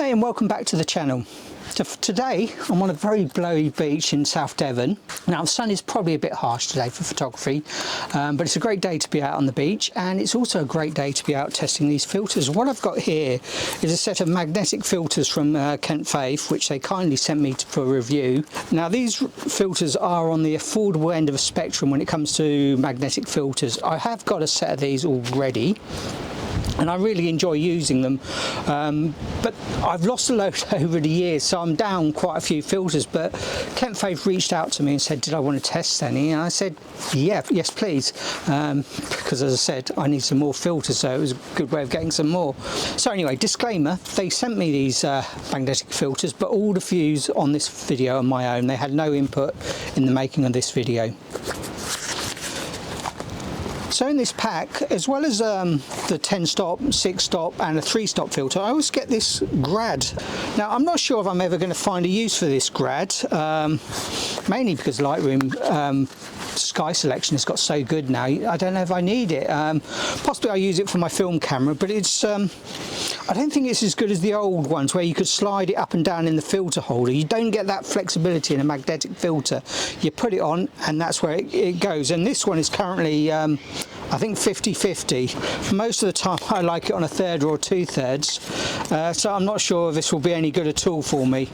Hey, and welcome back to the channel. So today I'm on a very blowy beach in South Devon. Now the sun is probably a bit harsh today for photography, but it's a great day to be out on the beach, and it's also a great day to be out testing these filters. What I've got here is a set of magnetic filters from Kent Faith, which they kindly sent me for review. Now these filters are on the affordable end of a spectrum when it comes to magnetic filters. I have got a set of these already, and I really enjoy using them, but I've lost a load over the years, so I'm down quite a few filters. But Kent Faith reached out to me and said, did I want to test any? And I said, yes please, because as I said, I need some more filters, so it was a good way of getting some more. So anyway, disclaimer, they sent me these magnetic filters, but all the views on this video are my own. They had no input in the making of this video. So in this pack, as well as the 10 stop, 6 stop and a 3 stop filter, I always get this grad. Now I'm not sure if I'm ever going to find a use for this grad, mainly because Lightroom sky selection has got so good now. I don't know if I need it. Possibly I use it for my film camera, but it's I don't think it's as good as the old ones where you could slide it up and down in the filter holder. You don't get that flexibility in a magnetic filter. You put it on and that's where it goes. And this one is currently I think 50-50. Most of the time I like it on a 1/3 or 2/3, so I'm not sure if this will be any good at all for me.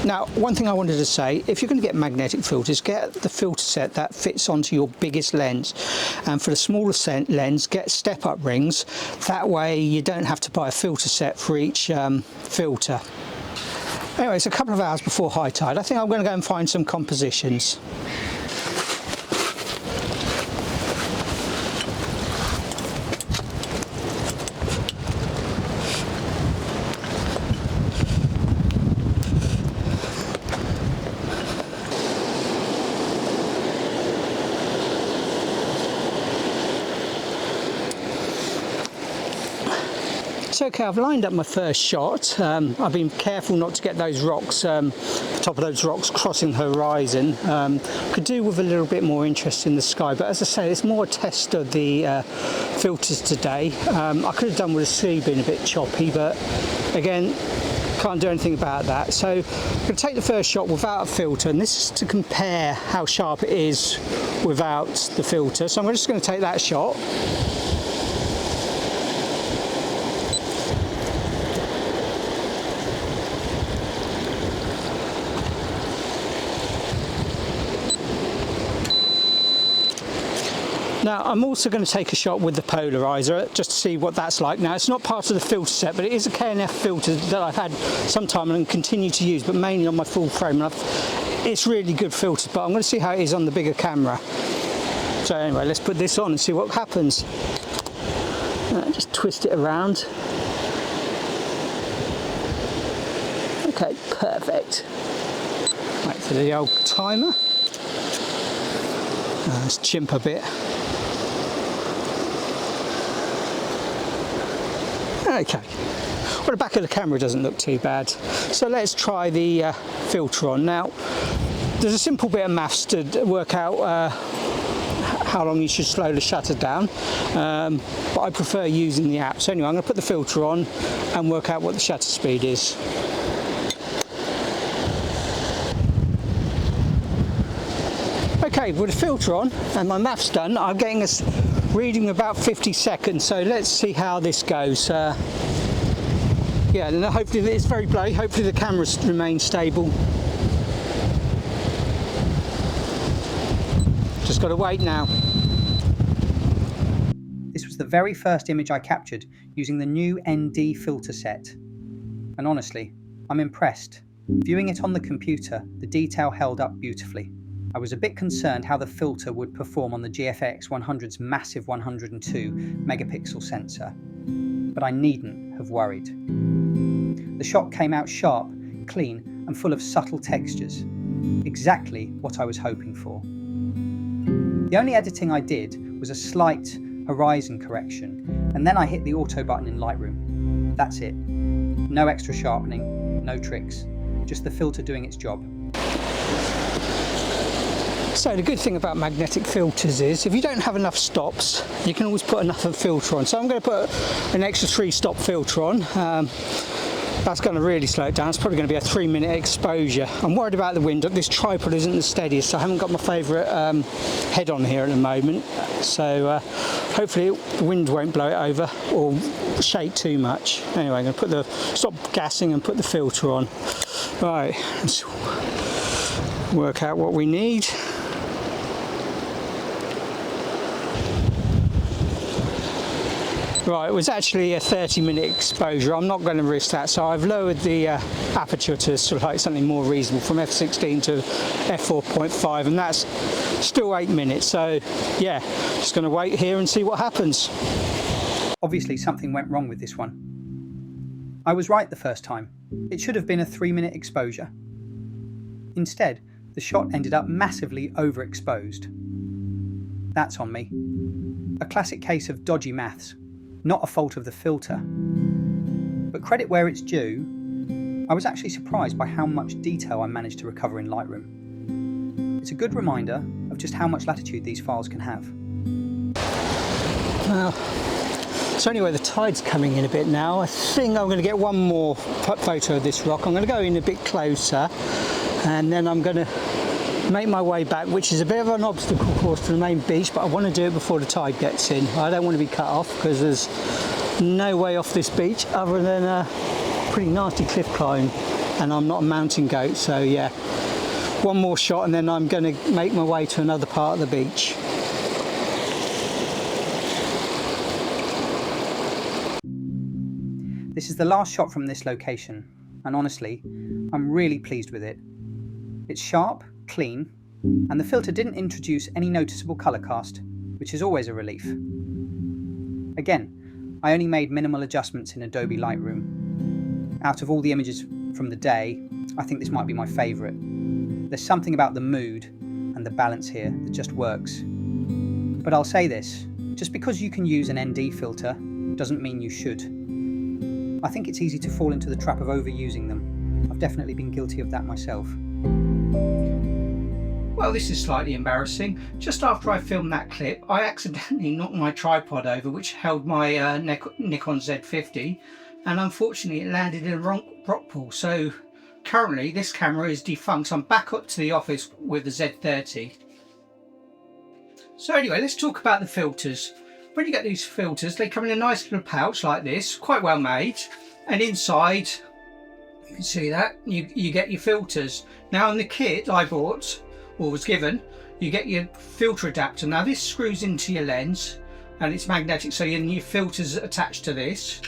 Now, one thing I wanted to say, if you're going to get magnetic filters, get the filter set that fits onto your biggest lens. And for the smaller lens, get step-up rings. That way you don't have to buy a filter set for each filter. Anyway, it's a couple of hours before high tide. I think I'm going to go and find some compositions. So okay, I've lined up my first shot. I've been careful not to get those rocks, the top of those rocks crossing the horizon. Could do with a little bit more interest in the sky, but as I say, it's more a test of the filters today. I could have done with the sea being a bit choppy, but again, can't do anything about that. So I'm going to take the first shot without a filter, and this is to compare how sharp it is without the filter. So I'm just going to take that shot. Now I'm also going to take a shot with the polarizer just to see what that's like. Now it's not part of the filter set, but it is a K&F filter that I've had some time and continue to use, but mainly on my full frame. And it's really good filters, but I'm going to see how it is on the bigger camera. So anyway, let's put this on and see what happens. Just twist it around. Okay, perfect. Wait for the old timer. Let's chimp a bit. Okay, well, the back of the camera doesn't look too bad. So let's try the filter on. Now, there's a simple bit of maths to work out how long you should slow the shutter down, but I prefer using the app. So anyway, I'm going to put the filter on and work out what the shutter speed is. Okay, with the filter on and my maths done, I'm getting a reading about 50 seconds, so let's see how this goes. Yeah, and hopefully it's very blowy, hopefully the camera remains stable. Just got to wait now. This was the very first image I captured using the new ND filter set, and honestly, I'm impressed. Viewing it on the computer, the detail held up beautifully. I was a bit concerned how the filter would perform on the GFX100's massive 102 megapixel sensor, but I needn't have worried. The shot came out sharp, clean, and full of subtle textures. Exactly what I was hoping for. The only editing I did was a slight horizon correction, and then I hit the auto button in Lightroom. That's it. No extra sharpening, no tricks, just the filter doing its job. So the good thing about magnetic filters is if you don't have enough stops, you can always put another filter on. So I'm going to put an extra 3-stop filter on. That's going to really slow it down. It's probably going to be a 3-minute exposure. I'm worried about the wind. This tripod isn't the steadiest, so I haven't got my favourite head on here at the moment. So hopefully the wind won't blow it over or shake too much. Anyway, I'm going to stop gassing and put the filter on. Right, let's work out what we need. Right, it was actually a 30-minute exposure. I'm not going to risk that, so I've lowered the aperture to sort of like something more reasonable from f16 to f4.5, and that's still 8 minutes. So yeah, just going to wait here and see what happens. Obviously something went wrong with this one. I was right the first time. It should have been a 3-minute exposure. Instead, the shot ended up massively overexposed. That's on me. A classic case of dodgy maths. Not a fault of the filter. But credit where it's due, I was actually surprised by how much detail I managed to recover in Lightroom. It's a good reminder of just how much latitude these files can have. Well, so anyway, the tide's coming in a bit now. I think I'm going to get one more photo of this rock. I'm going to go in a bit closer, and then I'm going to make my way back, which is a bit of an obstacle course to the main beach, but I want to do it before the tide gets in. I don't want to be cut off because there's no way off this beach other than a pretty nasty cliff climb, and I'm not a mountain goat, so yeah, one more shot and then I'm going to make my way to another part of the beach. This is the last shot from this location, and honestly, I'm really pleased with it. It's sharp, clean, and the filter didn't introduce any noticeable colour cast, which is always a relief. Again, I only made minimal adjustments in Adobe Lightroom. Out of all the images from the day, I think this might be my favourite. There's something about the mood and the balance here that just works. But I'll say this, just because you can use an ND filter doesn't mean you should. I think it's easy to fall into the trap of overusing them. I've definitely been guilty of that myself. Well, this is slightly embarrassing. Just after I filmed that clip, I accidentally knocked my tripod over, which held my Nikon Z50, and unfortunately it landed in a rock pool. So currently this camera is defunct. I'm back up to the office with the Z30. So anyway, let's talk about the filters. When you get these filters, they come in a nice little pouch like this, quite well made, and inside, you can see that, you get your filters. Now in the kit I bought, or was given, you get your filter adapter. Now this screws into your lens and it's magnetic, so your filter's attached to this.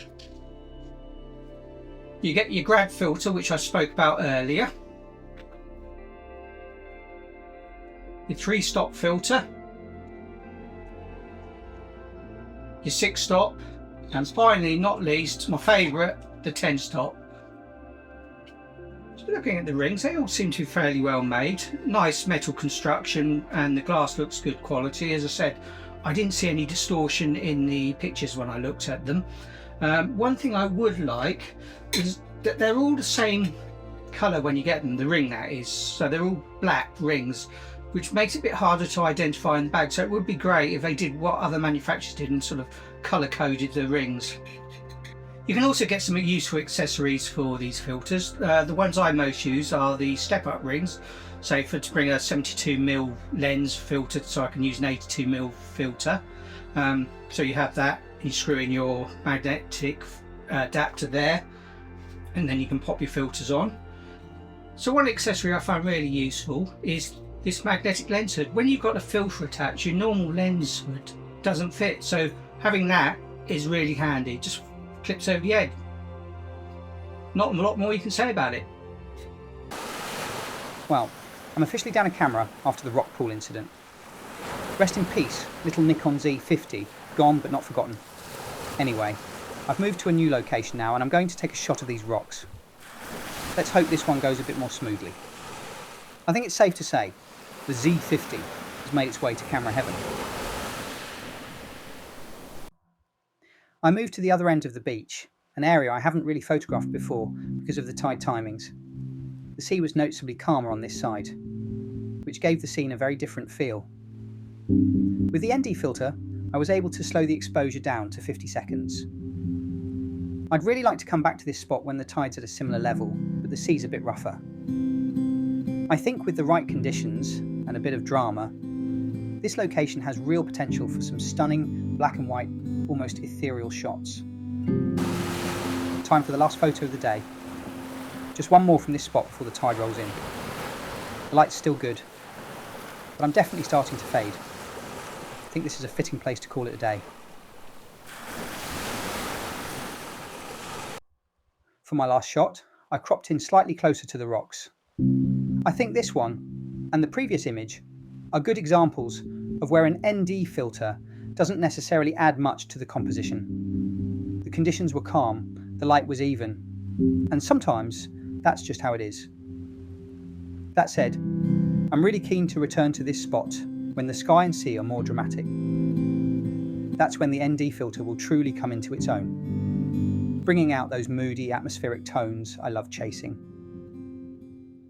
You get your grad filter, which I spoke about earlier, your 3-stop filter, your 6-stop, and finally, not least, my favourite, the 10-stop. So looking at the rings, they all seem to be fairly well made. Nice metal construction, and the glass looks good quality. As I said, I didn't see any distortion in the pictures when I looked at them. One thing I would like is that they're all the same colour when you get them, the ring that is. So they're all black rings, which makes it a bit harder to identify in the bag. So it would be great if they did what other manufacturers did and sort of colour coded the rings. You can also get some useful accessories for these filters. The ones I most use are the step-up rings. So to bring a 72mm lens filter, so I can use an 82mm filter. So you have that, you screw in your magnetic adapter there, and then you can pop your filters on. So one accessory I find really useful is this magnetic lens hood. When you've got a filter attached, your normal lens hood doesn't fit. So having that is really handy. Just clips over the head. Not a lot more you can say about it. Well, I'm officially down a camera after the rock pool incident. Rest in peace, little Nikon Z50, gone but not forgotten. Anyway, I've moved to a new location now and I'm going to take a shot of these rocks. Let's hope this one goes a bit more smoothly. I think it's safe to say the Z50 has made its way to camera heaven. I moved to the other end of the beach, an area I haven't really photographed before because of the tide timings. The sea was noticeably calmer on this side, which gave the scene a very different feel. With the ND filter, I was able to slow the exposure down to 50 seconds. I'd really like to come back to this spot when the tide's at a similar level, but the sea's a bit rougher. I think with the right conditions and a bit of drama, this location has real potential for some stunning black and white, almost ethereal shots. Time for the last photo of the day. Just one more from this spot before the tide rolls in. The light's still good, but I'm definitely starting to fade. I think this is a fitting place to call it a day. For my last shot, I cropped in slightly closer to the rocks. I think this one, and the previous image, are good examples of where an ND filter doesn't necessarily add much to the composition. The conditions were calm, the light was even, and sometimes that's just how it is. That said, I'm really keen to return to this spot when the sky and sea are more dramatic. That's when the ND filter will truly come into its own, bringing out those moody atmospheric tones I love chasing.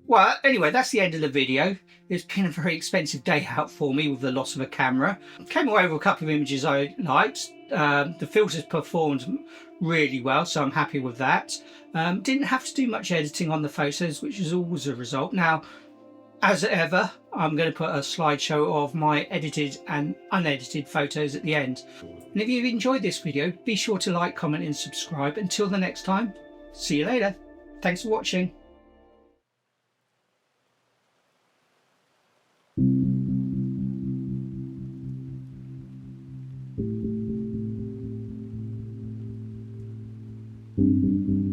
Well, anyway, that's the end of the video. It's been a very expensive day out for me with the loss of a camera. Came away with a couple of images I liked. The filters performed really well, so I'm happy with that. Didn't have to do much editing on the photos, which is always a result. Now, as ever, I'm going to put a slideshow of my edited and unedited photos at the end. And if you've enjoyed this video, be sure to like, comment and subscribe. Until the next time, see you later. Thanks for watching. Thank you.